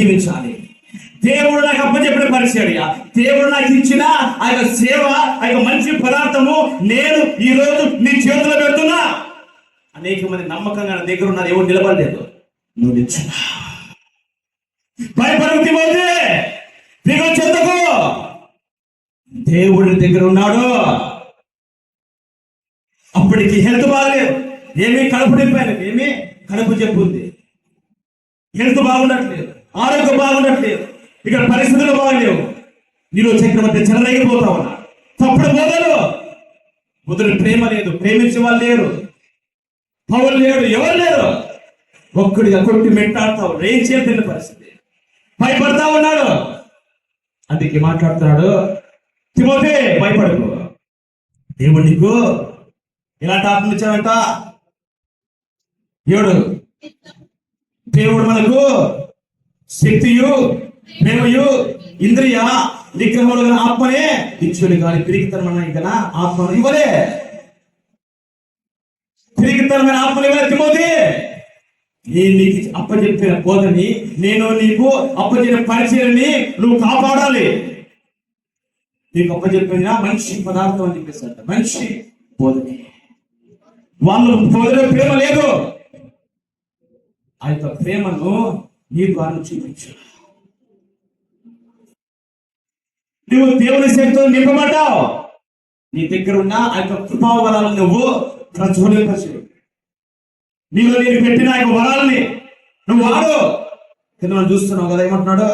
జీవించాలి. దేవుడు నాకు అప్పచెప్పిన పరిచర్య, దేవుడు నాకు ఇచ్చిన ఆ యొక్క సేవ, ఆ యొక్క మంచి పదార్థము నేను ఈ రోజు నీ చేతిలో పెడుతున్నా. అనేక మంది నమ్మకంగా నా దగ్గర ఉన్నారు, ఎవరు నిలబడలేదు. నువ్వు నిల్చున్నా. భయపడకు తిమోతి, దిగులు చెందకు. దేవుడి దగ్గర ఉన్నాడు. అప్పటికి హెల్త్ బాగలేదు, ఏమీ కడుపు నింపాను, ఏమీ కడుపు చెప్పుంది, హెల్త్ బాగుండట్లేదు, ఆరోగ్యం బాగుండట్లేదు, ఇక్కడ పరిస్థితులు బాగలేవు. నీలో చక్రవర్తి చెలరైపోతా ఉన్నా. తప్పుడు బోధలు, బుద్ధుడు ప్రేమ లేదు, ప్రేమించే వాళ్ళు లేరు, పౌరులు లేరు, ఎవరు లేరు. ఒక్కడిగా కొట్టి మెట్టాడుతావు, ఏం చేయలేని పరిస్థితి. భయపడతా ఉన్నాడు. అందుకే మాట్లాడుతున్నాడు, తిమోతి భయపడకు. దేవుడు నీకు ఎలాంటి ఆత్మ ఇచ్చాడంట? దేవుడు మనకు శక్తియు, ప్రేమయు, ఇంద్రియ నిగ్రహములు ఆత్మనే ఇచ్చుడు కానీ పిరిగితనమైన ఇక ఆత్మను ఇవ్వలే. పిరిగితనమైన ఆత్మను ఇవ్వలే. తిమోతి, నేను నీకు అప్పచెప్పిన బోధని, నేను నీకు అప్పచెప్పిన పరిచయాన్ని నువ్వు కాపాడాలి. నీకు అప్పచెప్పిన మనిషి పదార్థం అని చెప్పేసాడు, మనిషి బోధని. వాళ్ళు బోధన ప్రేమ లేదు. ఆ యొక్క ప్రేమను నీ ద్వారా చూపించు. నువ్వు దేవుని శక్తితో నింపబడ్డావు. నీ దగ్గర ఉన్న ఆ యొక్క కృపావరాలను నువ్వు ప్రజ్వలింపచ్చు. నీలో నేను పెట్టిన ఆ యొక్క వరాలని నువ్వు వాడు. కింద మనం చూస్తున్నావు కదా, ఏమంటున్నాడు?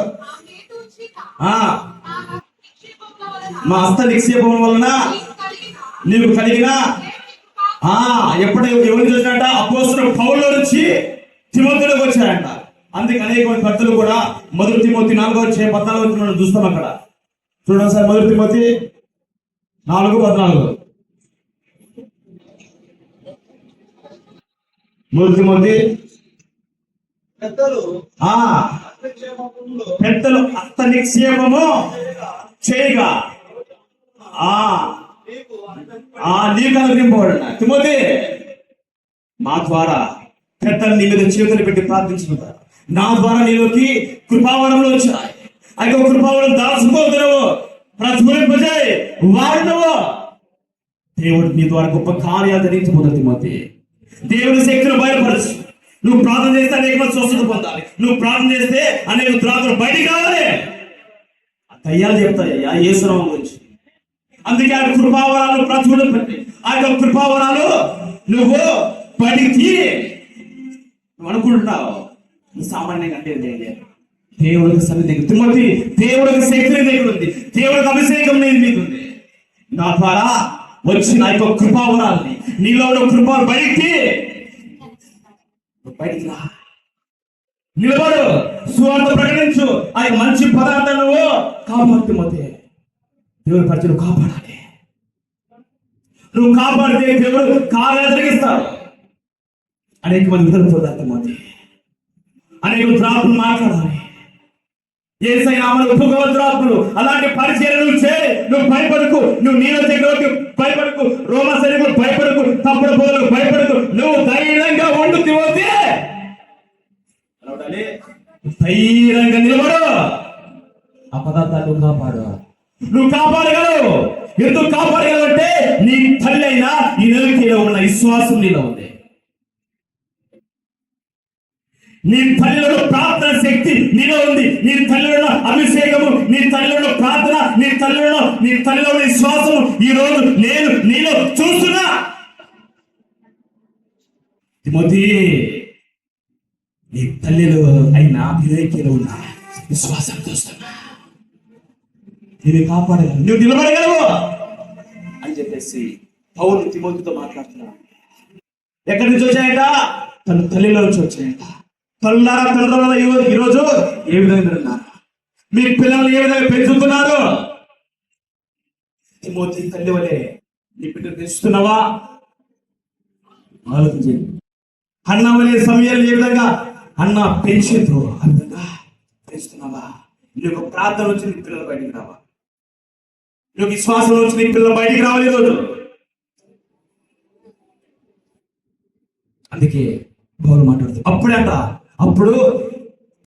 మా హస్త నిక్షేపం వలన నీకు కలిగిన ఎప్పుడైతే ఎవరిని చూసినట్ట? అపోస్తలుడు పౌలులో నుంచి తిమోతిలోకి వచ్చాయంట. అందుకే అనేక మంది భక్తులు కూడా మొదటి తిమోతి 4:14 చూస్తాం. అక్కడ చూడండి సార్, మొదటి తిమోతి 4:14. మొదటి తిమోతి పెద్దలు హస్త నిక్షేపము చేయగా నీకు అనుగ్రహింపబడు. తిమోతి, మా ద్వారా పెద్దలు నీ మీద చేతులు పెట్టి ప్రార్థించుకుంటారు. నా ద్వారా నీలోకి కృపావరంలో వచ్చాయి. ఆ యొక్క కృపావరం దాచుకోగలవు, ప్రజ్వలింపజేయి, వాడినవు. దేవుడు నీ ద్వారా గొప్ప కార్యాలు జరిగించబోతుంది. తిమోతి, దేవుని శక్తిని బయలుపరచు. నువ్వు ప్రార్థన చేస్తే అనేక స్వస్థత పొందాలి. నువ్వు ప్రార్థన చేస్తే అనేక దురాత్మలు బయటికి రావాలి. దయ్యాలు చెప్తాయ్యా యేసునామం గురించి. అందుకే ఆ కృపావరాలు ప్రజ్వలింపండి. ఆ యొక్క కృపావరాలు నువ్వు బయటికి నువ్వు అనుకుంటున్నావు సామాన్యంగా అంటే దేవుడికి సన్నిధి తిమోతి, దేవుడికి శక్తి దగ్గర ఉంది, దేవుడికి అభిషేకం నేను మీద ఉంది. నా ద్వారా వచ్చిన ఆ యొక్క కృపావరాలని, నీలో ఉన్న కృపను బయటికి రా, నిలబడు, సువార్త ప్రకటించు. ఆ మంచి పదార్థాలు నువ్వు కాపాడు. తిమోతి, దేవుడి పరిచయం కాపాడాలి. నువ్వు కాపాడితే దేవుడు కార్యాలు జరిగిస్తాడు. అనేక మంది విడుదలపోతారు. తిమోతి, అనేక ద్రాపులు మాట్లాడాలి. యేసయ్య నామములో ఉపగోత్రాత్మలు అలాంటి పరిచయం నువ్వు చేయి. నువ్వు భయపడకు, నువ్వు నీళ్ళ చక్రవర్తి భయపడకు, రోమా సైనికులు భయపడకు, తప్పుడు బోధలకు భయపడకు. నువ్వు ధైర్యంగా ఉండు తిమోతి. ధైర్యంగా నిలబడు. ఆ పదార్థాలు కాపాడు. నువ్వు కాపాడగలవు. ఎందుకు కాపాడగలవు అంటే నీ తల్లి అయినా ఈ నెలకిలో ఉన్న విశ్వాసం నీలో ఉంది. నీ తల్లిలో ప్రార్థన శక్తి నీలో ఉంది. నీ తల్లిలో అభిషేకము, నీ తల్లిలో ప్రార్థన, నీ తల్లిలో విశ్వాసం ఈ రోజు నేను నీలో చూస్తున్నా. తిమోతి, నీ తల్లిలో అయినా వివేకిలో ఉన్న విశ్వాసం చూస్తున్నా. నేను కాపాడగలను, నువ్వు నిలబడగలవు అని చెప్పేసి పౌలు తిమోతితో మాట్లాడుతున్నాడు. ఎక్కడి నుంచి వచ్చాయట? తన తల్లిలో నుంచి వచ్చాయట. తల్లారా తండ్రుల ఈరోజు ఏ విధంగా ఉన్నారు? మీ పిల్లలు ఏ విధంగా పెంచుతున్నారు? తిమోతి తల్లి వలె నీ బిడ్డను పెంచుతున్నావా? ఆలోచించండి. అన్న వలె సమయాలు ఏ విధంగా అన్న పెంచుతూ ఆ విధంగా పెంచుతున్నావా? నీ యొక్క ప్రార్థన వచ్చి నీ పిల్లలు బయటికి రావా? నీ యొక్క విశ్వాసం వచ్చి నీ పిల్లలు బయటికి రావాలి ఈరోజు. అందుకే పౌలు మాట్లాడుతుంది. అప్పుడు